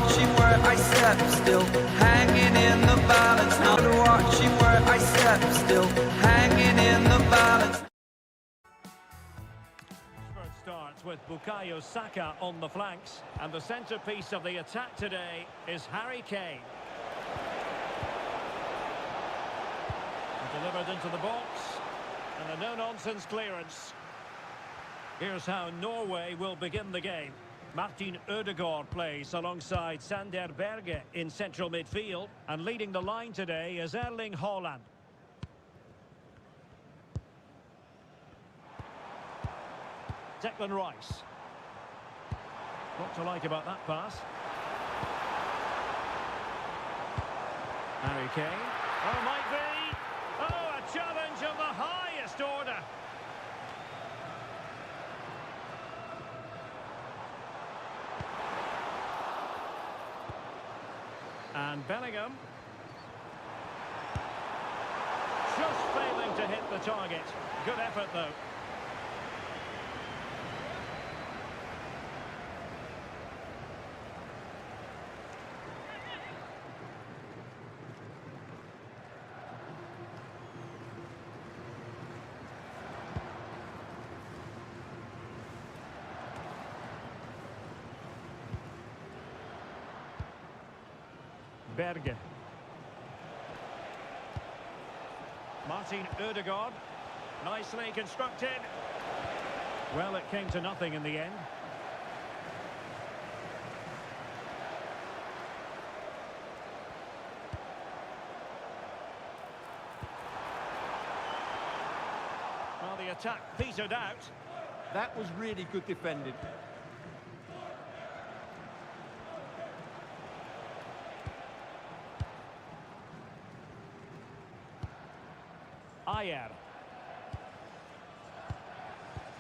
watching where I step, still hanging in the balance. Now they're watching where I step, still hanging in the balance. Starts with Bukayo Saka on the flanks, and the centrepiece of the attack today is Harry Kane. Delivered into the box, and a no-nonsense clearance. Here's how Norway will begin the game. Martin Ødegaard plays alongside Sander Berge in central midfield, and leading the line today is Erling Haaland. Declan Rice. What to like about that pass? Harry Kane. Oh, might be. Oh, a challenge of the highest order. And Bellingham. Just failing to hit the target. Good effort, though. Berge. Martin Ødegaard. Nicely constructed. Well, it came to nothing in the end. Well, the attack petered out. That was really good defending. Ayer.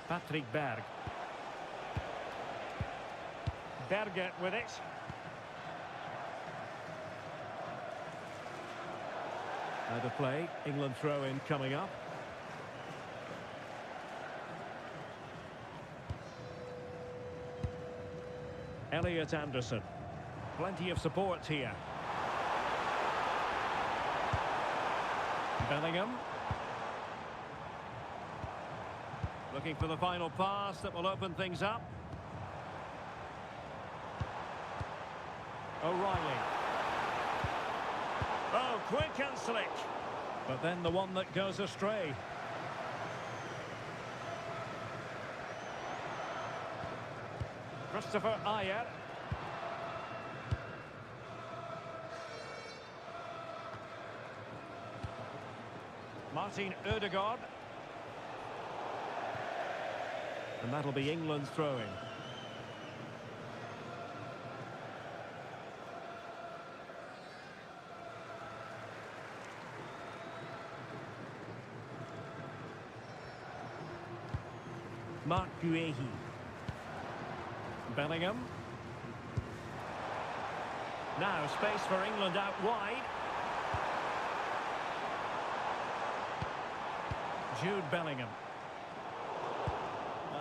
Patrick Berg. Berge with it. Out of play. England throw-in coming up. Elliot Anderson. Plenty of support here. Bellingham. Looking for the final pass that will open things up. O'Reilly. Oh, quick and slick. But then the one that goes astray. Christopher Ayer. Martin Ødegaard. And that'll be England's throw-in. Mark Guehi. Bellingham. Now space for England out wide. Jude Bellingham.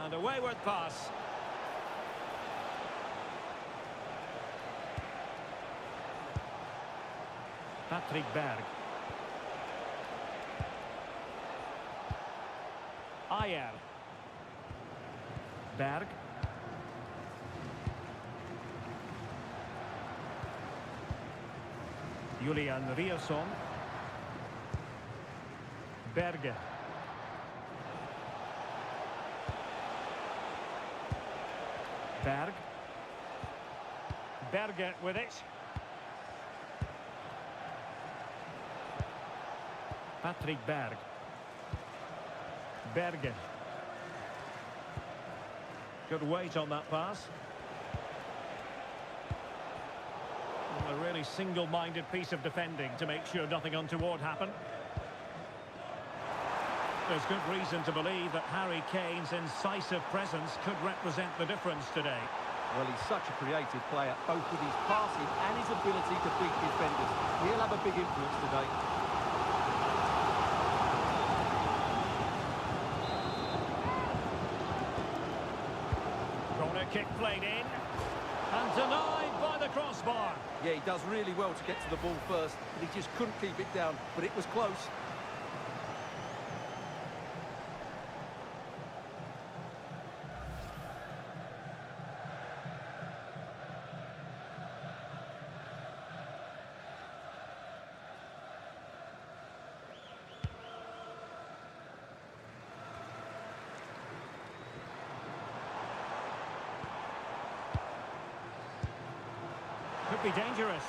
And a wayward pass. Patrick Berg. Ayer. Berg. Julian Riasson. Berge. Berg. Berge with it. Patrick Berg. Berge. Good weight on that pass. A really single-minded piece of defending to make sure nothing untoward happened. There's good reason to believe that Harry Kane's incisive presence could represent the difference today. Well, he's such a creative player, both with his passing and his ability to beat defenders. He'll have a big influence today. Corner kick played in. And denied by the cross. crossbar. Yeah, he does really well to get to the ball first, but he just couldn't keep it down. But it was close. Could be dangerous.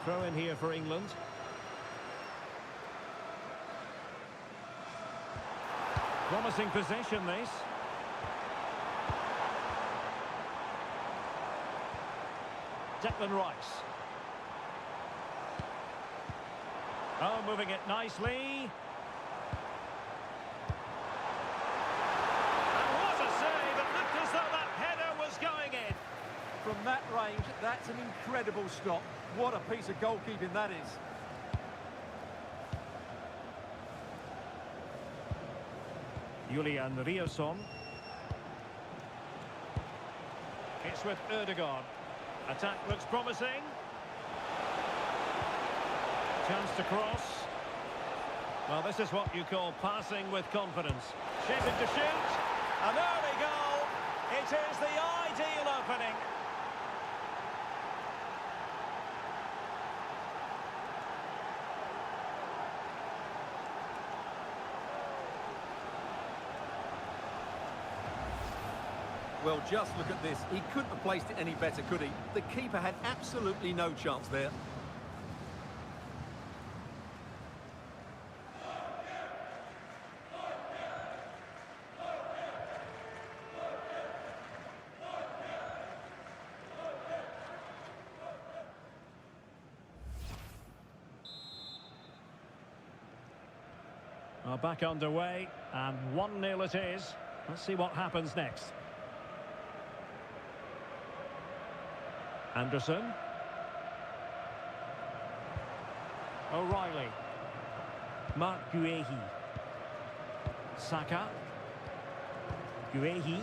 Throw in here for England. Promising possession, this. Declan Rice. Oh, moving it nicely. From that range, that's an incredible stop. What a piece of goalkeeping that is. Julian Riosson. It's with Ødegaard. Attack looks promising. Chance to cross. Well, this is what you call passing with confidence. Shaping to shoot. An early goal. It is the ideal opening. Well, just look at this. He couldn't have placed it any better, could he? The keeper had absolutely no chance there. Well, back underway, and 1-0 it is. Let's see what happens next. Anderson. O'Reilly. Mark Guehi. Saka. Guehi.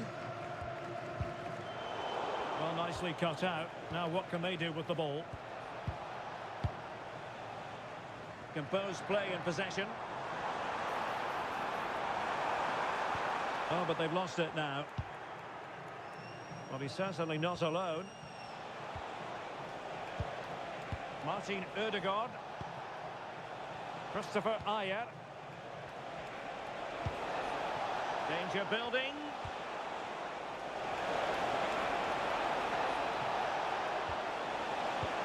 Well, nicely cut out. Now what can they do with the ball? Composed play in possession. Oh, but they've lost it now. Well, he's certainly not alone. Martin Ødegaard. Christopher Ayer. Danger building.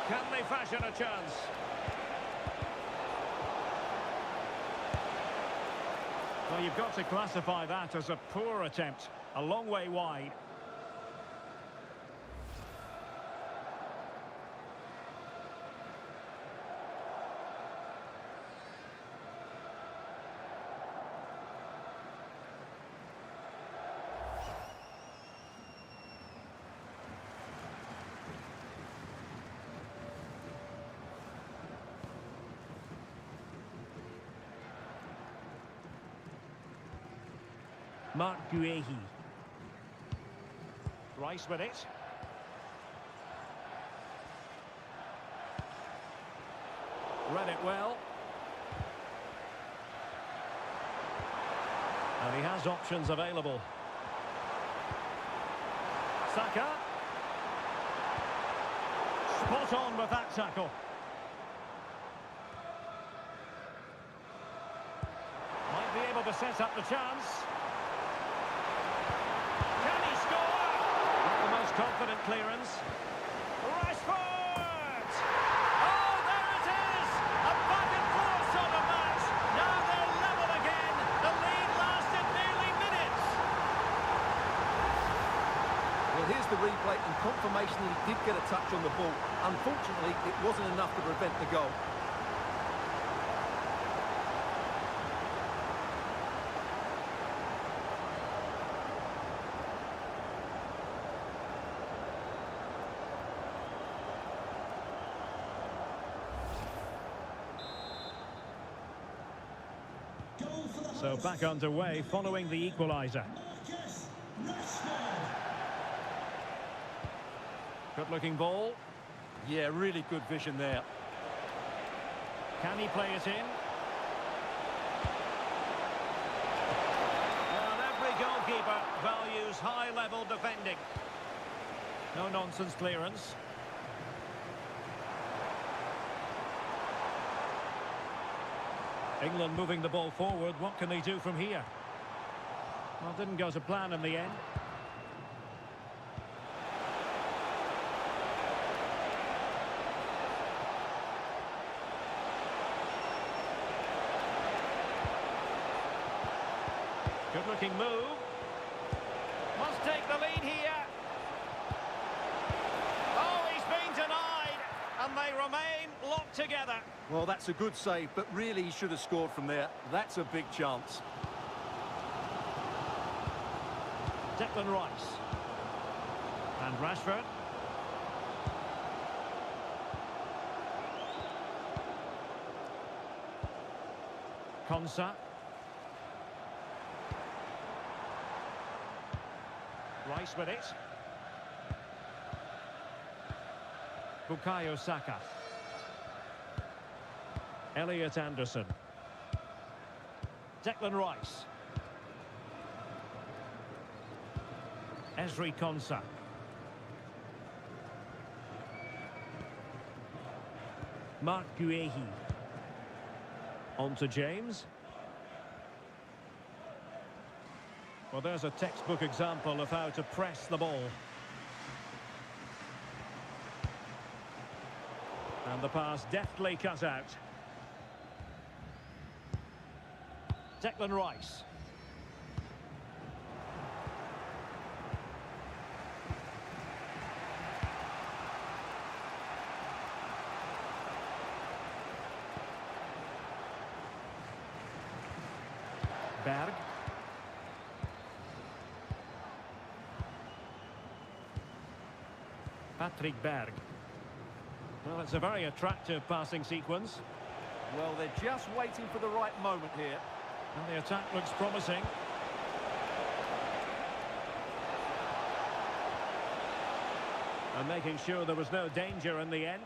Can they fashion a chance? Well, you've got to classify that as a poor attempt. A long way wide. Mark Guehi. Rice with it. Read it well. And he has options available. Saka. Spot on with that tackle. Might be able to set up the chance. Confident clearance. Rashford! Oh, there it is! A back and forth sort of match. Now they're level again. The lead lasted nearly minutes. Well, here's the replay and confirmation that he did get a touch on the ball. Unfortunately, it wasn't enough to prevent the goal. So back underway following the equaliser. Good-looking ball. Yeah, really good vision there. Can he play it in? Well, every goalkeeper values high-level defending. No-nonsense clearance. England moving the ball forward. What can they do from here? Well, didn't go to plan in the end. Good-looking move. Must take the lead here. Oh, he's been denied, and they remain locked together. Well, that's a good save, but really he should have scored from there. That's a big chance. Declan Rice. And Rashford. Konsa. Rice with it. Bukayo Saka. Elliot Anderson. Declan Rice. Ezri Konsa. Mark Guehi. On to James. Well, there's a textbook example of how to press the ball. And the pass deftly cut out. Declan Rice. Berg. Patrick Berg. Well, it's a very attractive passing sequence. Well, they're just waiting for the right moment here. And the attack looks promising. And making sure there was no danger in the end.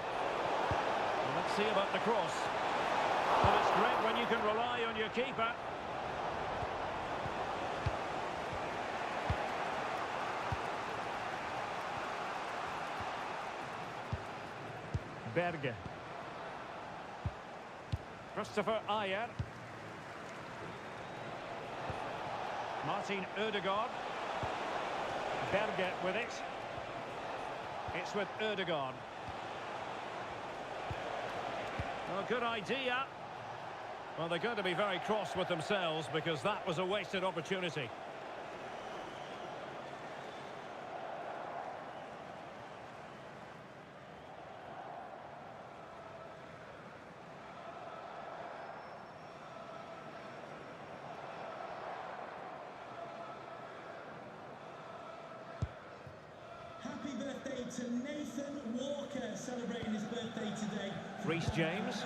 Well, let's see about the cross. Well, it's great when you can rely on your keeper. Berge. Christopher Ayer. Martin Ødegaard. Berge with it. It's with Ødegaard. Well, good idea. Well, they're going to be very cross with themselves because that was a wasted opportunity. Happy birthday to Nathan Walker, celebrating his birthday today. Reece James.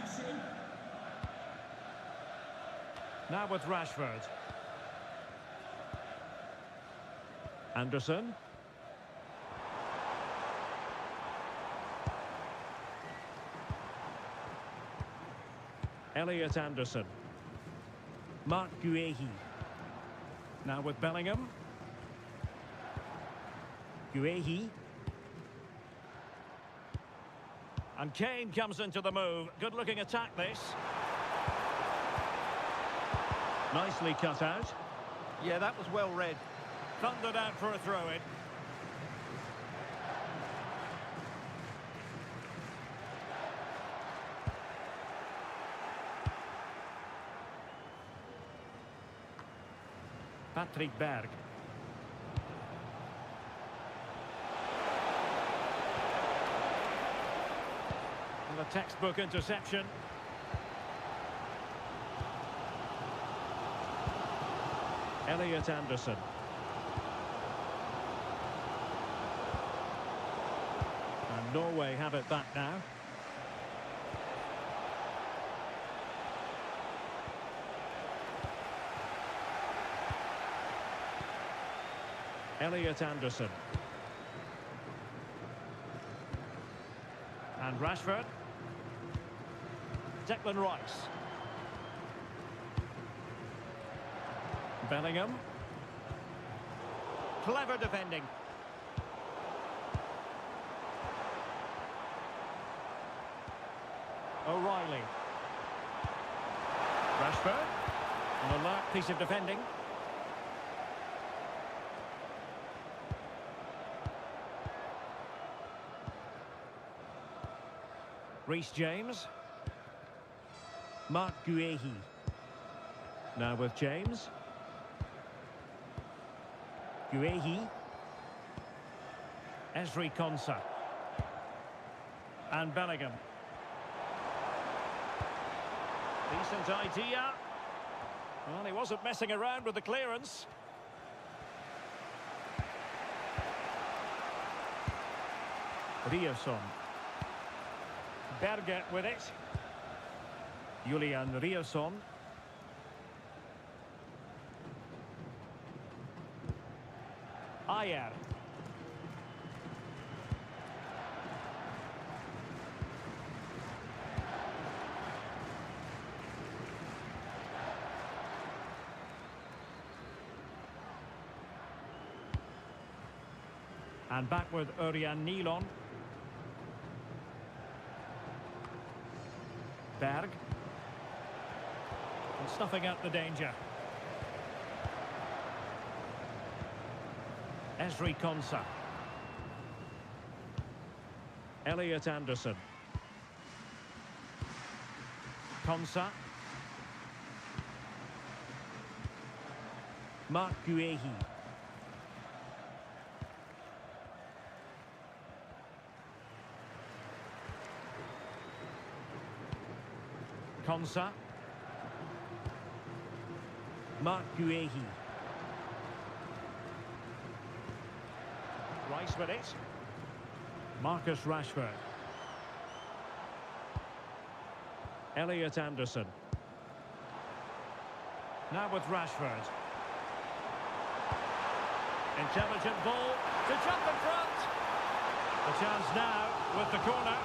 Now with Rashford. Anderson. Elliot Anderson. Mark Guehi. Now with Bellingham. Guehi. And Kane comes into the move. Good-looking attack, this. Nicely cut out. Yeah, that was well read. Thundered out for a throw-in. Patrick Berg. And a textbook interception. Elliot Anderson. And Norway have it back now. Elliot Anderson. Rashford. Declan Rice. Bellingham. Clever defending. O'Reilly. Rashford. An alert piece of defending. Reece James. Mark Guehi. Now with James. Guehi. Ezri Konsa. And Bellingham. Decent idea. Well, he wasn't messing around with the clearance. Riosson. Berge with it. Julian Riosson. Ayer. And back with Örjan Nilon. Berg. And snuffing out the danger. Ezri Konsa. Elliot Anderson. Konsa. Mark Guehi. Konsa. Mark Guehi. Rice with it. Marcus Rashford. Elliot Anderson. Now with Rashford. Intelligent ball to jump in front. The chance now with the corner.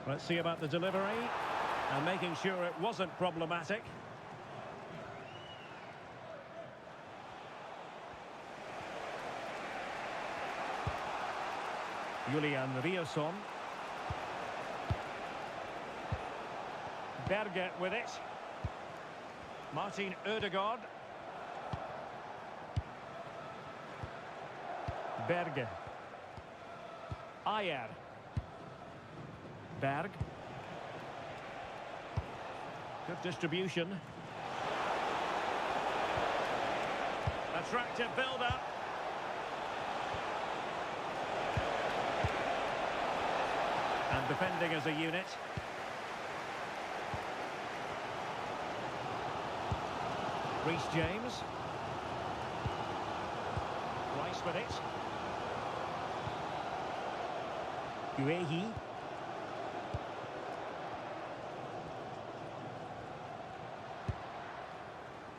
Let's see about the delivery and making sure it wasn't problematic. Julian Riosson. Berge with it. Martin Ødegaard. Berge. Ayer. Berg. Good distribution. Attractive build-up. And defending as a unit. Reece James. Rice with it. Guehi.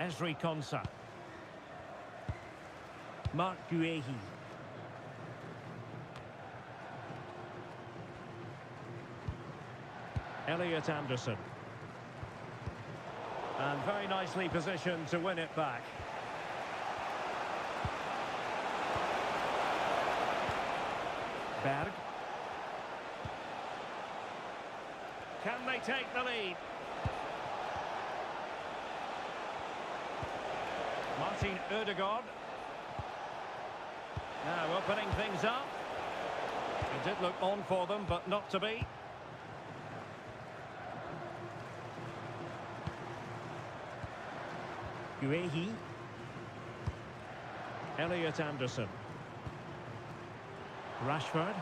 Ezri Konsa. Mark Guehi. Elliot Anderson. And very nicely positioned to win it back. Berg. Can they take the lead? Martin Ødegaard. Now opening things up. It did look on for them, but not to be. Guehi. Elliot Anderson. Rashford.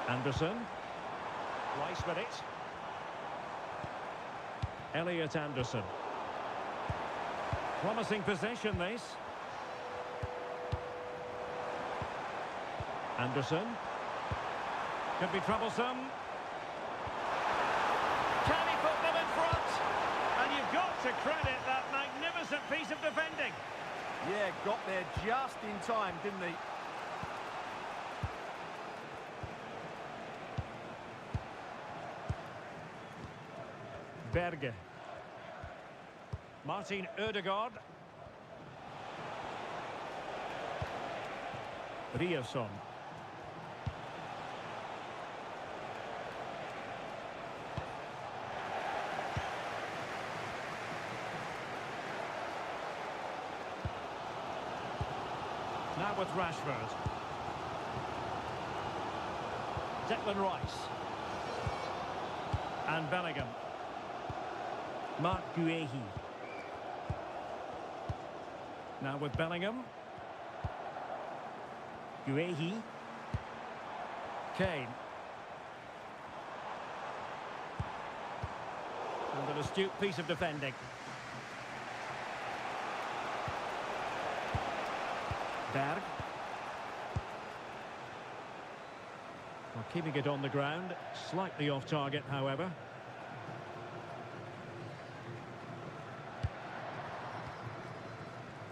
Anderson. Rice with it. Elliot Anderson. Promising possession, this. Anderson. Could be troublesome. Can he put them in front? And you've got to credit that magnificent piece of defending. Yeah, got there just in time, didn't he? Berge. Martin Ødegaard. Ryerson. Now with Rashford. Declan Rice. And Bellingham. Mark Guehi. Now with Bellingham. Guehi. Kane. And an astute piece of defending. Berg. Well, keeping it on the ground. Slightly off target, however.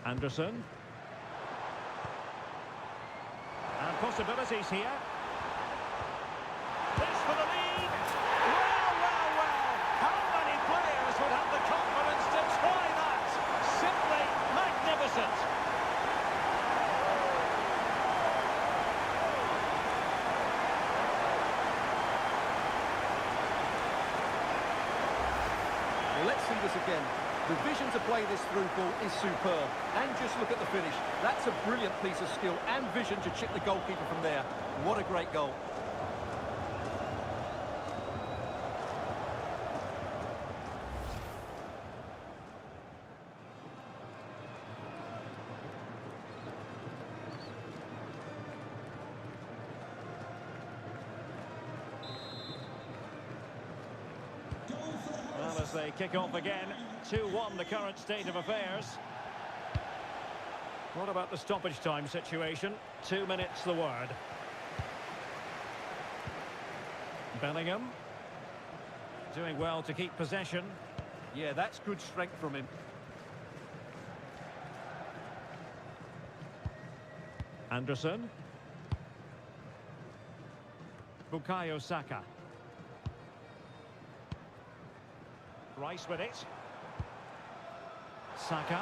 Anderson. And possibilities here. This for the lead. Well, well, well. How many players would have the confidence to try that? Simply magnificent. Well, let's see this again. The vision to play this through ball is superb. And just look at the finish. That's a brilliant piece of skill and vision to chip the goalkeeper from there. What a great goal. Well, as they kick off again, 2-1 the current state of affairs. What about the stoppage time situation? 2 minutes the word. Bellingham. Doing well to keep possession. Yeah, that's good strength from him. Anderson. Bukayo Saka. Rice with it. Saka.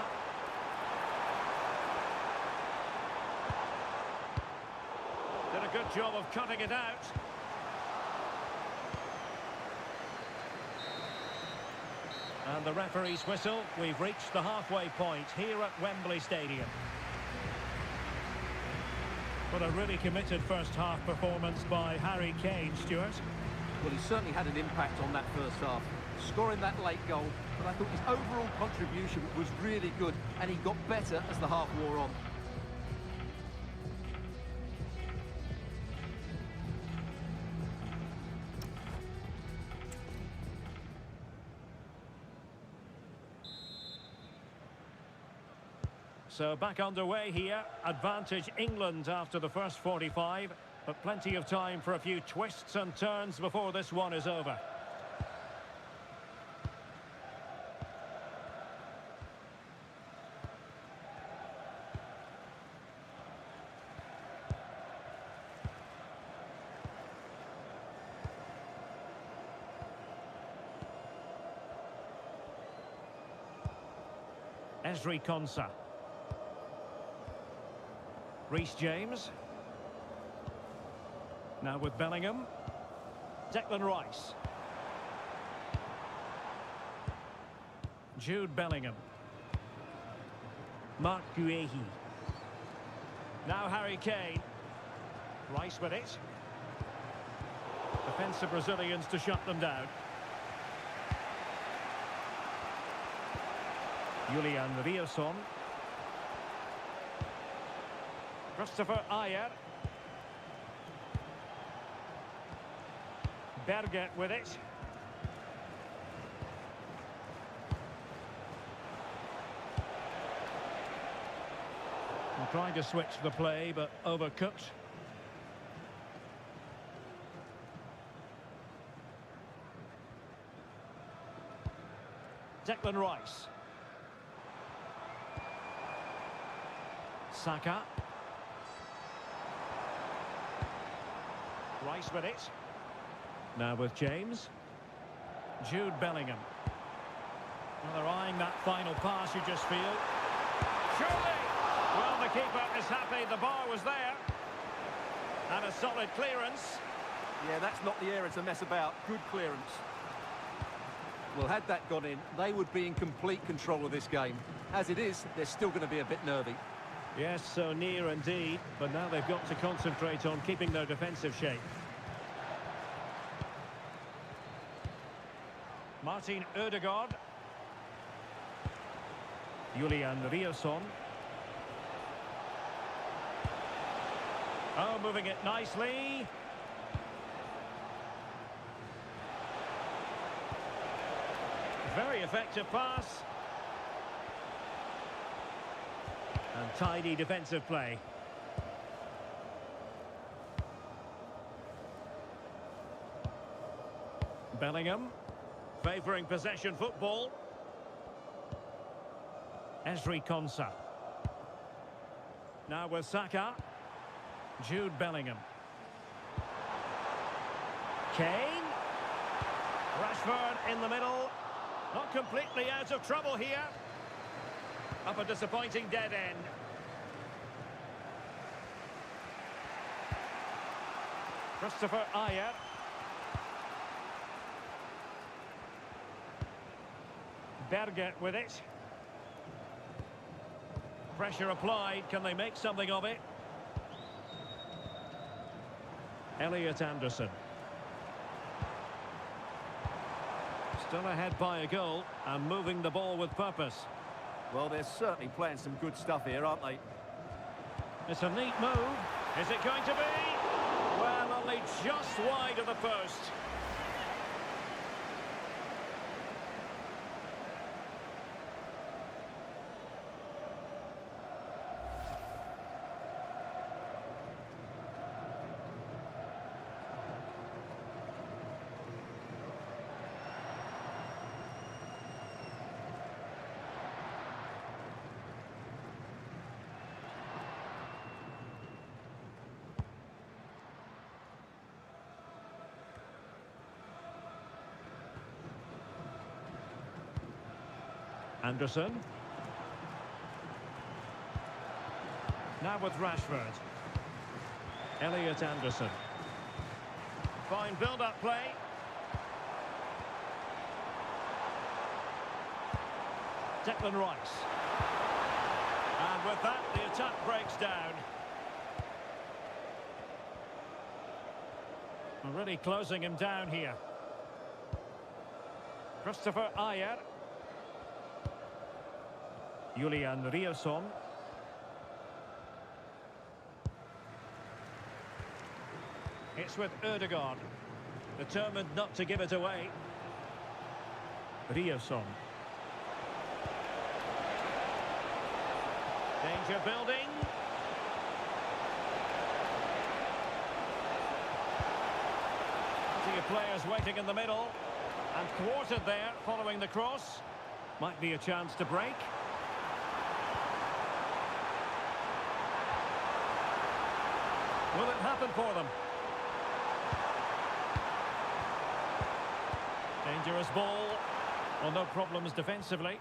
Did a good job of cutting it out. And the referee's whistle. We've reached the halfway point here at Wembley Stadium. But a really committed first half performance by Harry Kane, Stuart. Well, he certainly had an impact on that first half, scoring that late goal, but I thought his overall contribution was really good, and he got better as the half wore on. So back underway here. Advantage England after the first 45, but plenty of time for a few twists and turns before this one is over. Ezri Konsa. Reece James. Now with Bellingham. Declan Rice. Jude Bellingham. Mark Guehi. Now Harry Kane. Rice with it. Defensive Brazilians to shut them down. Julian Ryerson. Christopher Ayer. Berge with it. I'm trying to switch the play, but overcooked. Declan Rice. Saka. Rice with it. Now with James. Jude Bellingham. Well, they're eyeing that final pass, you just feel. Surely! Well, the keeper is happy the bar was there. And a solid clearance. Yeah, that's not the area to mess about. Good clearance. Well, had that gone in, they would be in complete control of this game. As it is, they're still going to be a bit nervy. Yes, so near indeed. But now they've got to concentrate on keeping their defensive shape. Martin Ødegaard. Julian Riasson. Oh, moving it nicely. Very effective pass. And tidy defensive play. Bellingham. Favouring possession football. Ezri Konsa. Now with Saka. Jude Bellingham. Kane. Rashford in the middle. Not completely out of trouble here. Up a disappointing dead end. Christopher Ayer. Berge with it. Pressure applied. Can they make something of it? Elliot Anderson. Still ahead by a goal and moving the ball with purpose. Well, they're certainly playing some good stuff here, aren't they? It's a neat move. Is it going to be? Well, only just wide of the post. Anderson. Now with Rashford. Elliot Anderson. Fine build-up play. Declan Rice. And with that, the attack breaks down. Really closing him down here. Christopher Ayer. Julian Riasson. It's with Ødegaard. Determined not to give it away. Riasson. Danger building. Plenty of players waiting in the middle. And thwarted there following the cross. Might be a chance to break. Will it happen for them? Dangerous ball. Well, no problems defensively.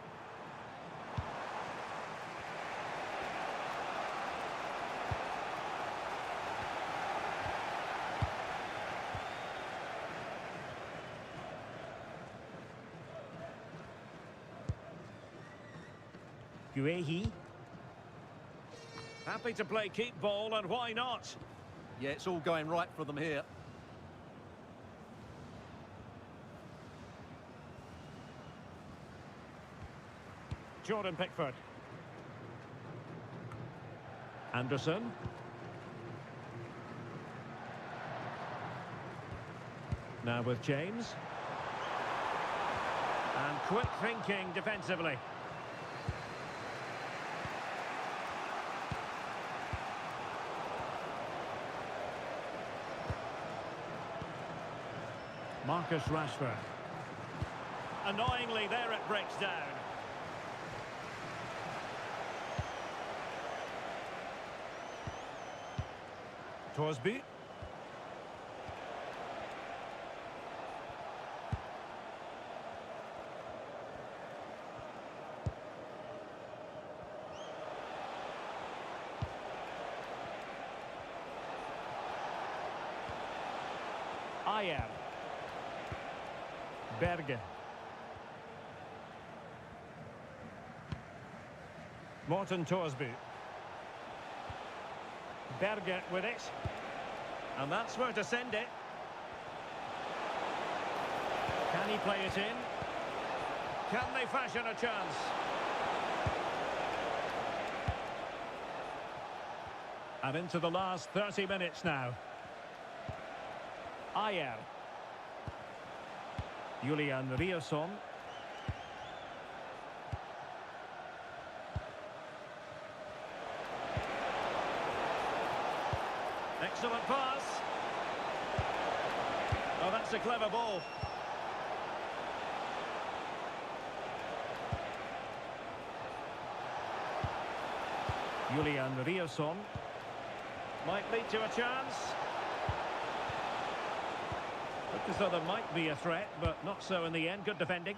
Guehi. Happy to play keep ball, and why not? Yeah, it's all going right for them here. Jordan Pickford. Anderson. Now with James. And quick thinking defensively. Marcus Rashford. annoyingly, there it breaks down. Torsby. Ayer. Berge. Morten Torsby. Berge with it. And that's where to send it. Can he play it in? Can they fashion a chance? And into the last 30 minutes now. Ayer. Julian Riasson. Excellent pass. Oh, that's a clever ball. Julian Riasson. Might lead to a chance. Looked as though there might be a threat, but not so in the end. Good defending.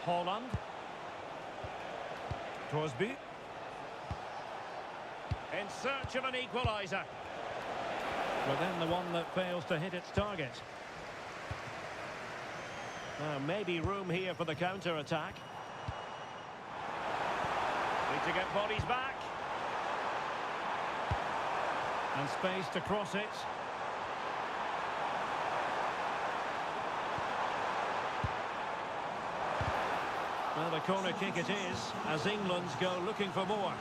Haaland. Torsby. In search of an equaliser. But then the one that fails to hit its target. Maybe room here for the counter-attack. Need to get bodies back. And space to cross it. Well, the corner kick it is, as England go looking for more.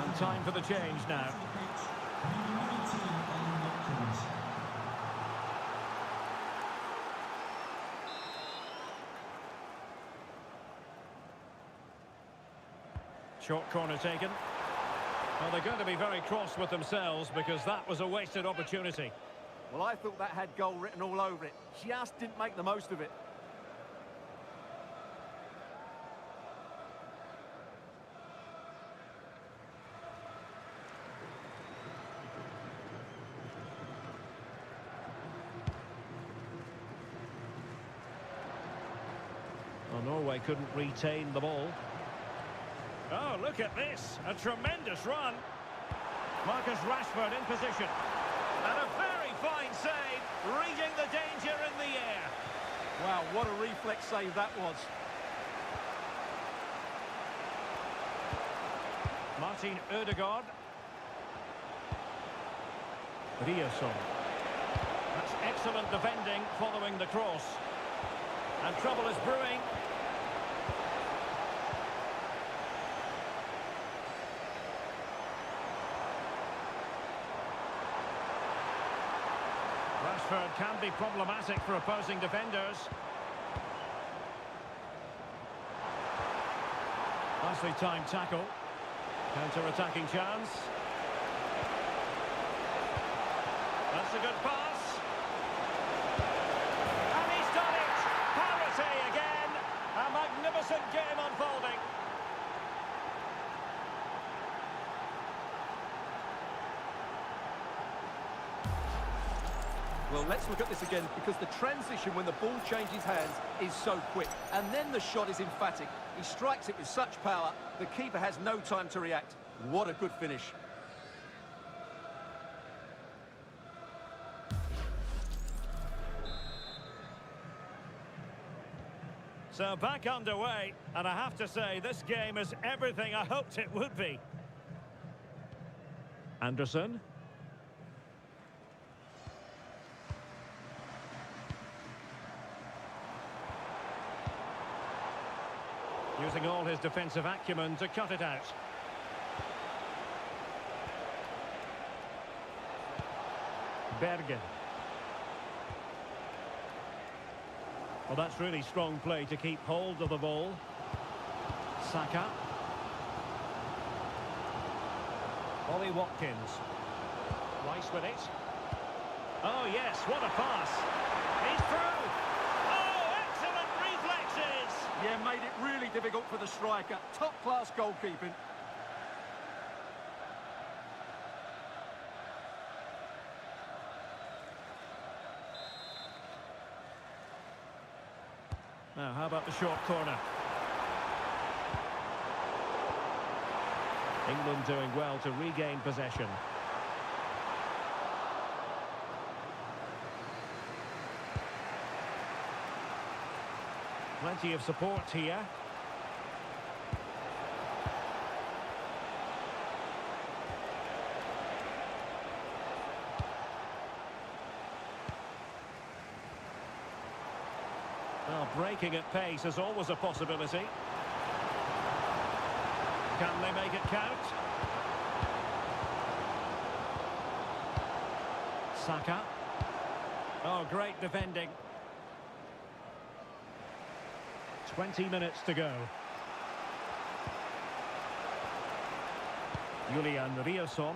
And time for the change now. Short corner taken. Well, they're going to be very cross with themselves because that was a wasted opportunity. Well, I thought that had goal written all over it. Just didn't make the most of it. Well, Norway couldn't retain the ball. Oh, look at this. A tremendous run. Marcus Rashford in position. And a very fine save, reading the danger in the air. Wow, what a reflex save that was. Martin Ødegaard. Riasson. That's excellent defending following the cross. And trouble is brewing. Rashford can be problematic for opposing defenders. Nicely timed tackle. Counter-attacking chance. That's a good pass. And he's done it! Parity again! A magnificent game unfolding. Well, let's look at this again, because the transition when the ball changes hands is so quick. And then the shot is emphatic. He strikes it with such power, the keeper has no time to react. What a good finish. So back underway, and I have to say, this game is everything I hoped it would be. Anderson. Using all his defensive acumen to cut it out. Berge. Well, that's really strong play to keep hold of the ball. Saka. Ollie Watkins. Rice with it. Oh yes, what a pass. He's through. Oh, excellent reflexes. Yeah, made it really difficult for the striker. Top-class goalkeeping. Now, how about the short corner? England doing well to regain possession. Plenty of support here. Well, breaking at pace is always a possibility. Can they make it count? Saka. Oh, great defending. 20 minutes to go. Julian Riasson.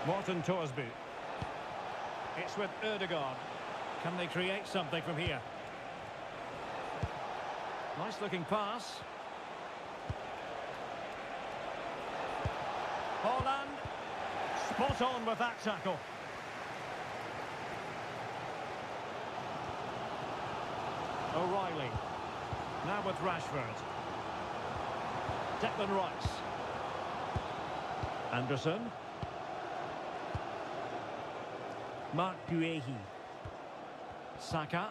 Morten Torsby. It's with Ødegaard. Can they create something from here? Nice looking pass. Haaland. Spot on with that tackle. O'Reilly. Now with Rashford. Declan Rice. Anderson. Mark Guehi. Saka.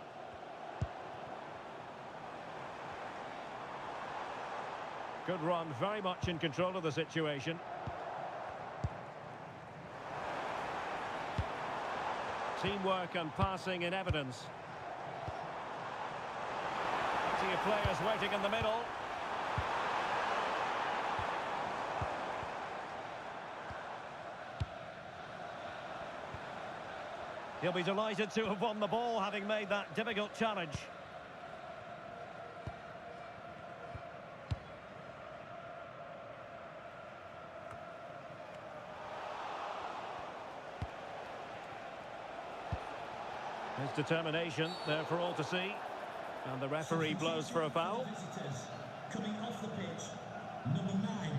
Good run, very much in control of the situation. Teamwork and passing in evidence. Plenty of players waiting in the middle. He'll be delighted to have won the ball, having made that difficult challenge. His determination there for all to see. And the referee blows for a foul. Visitors coming off the pitch, number 9.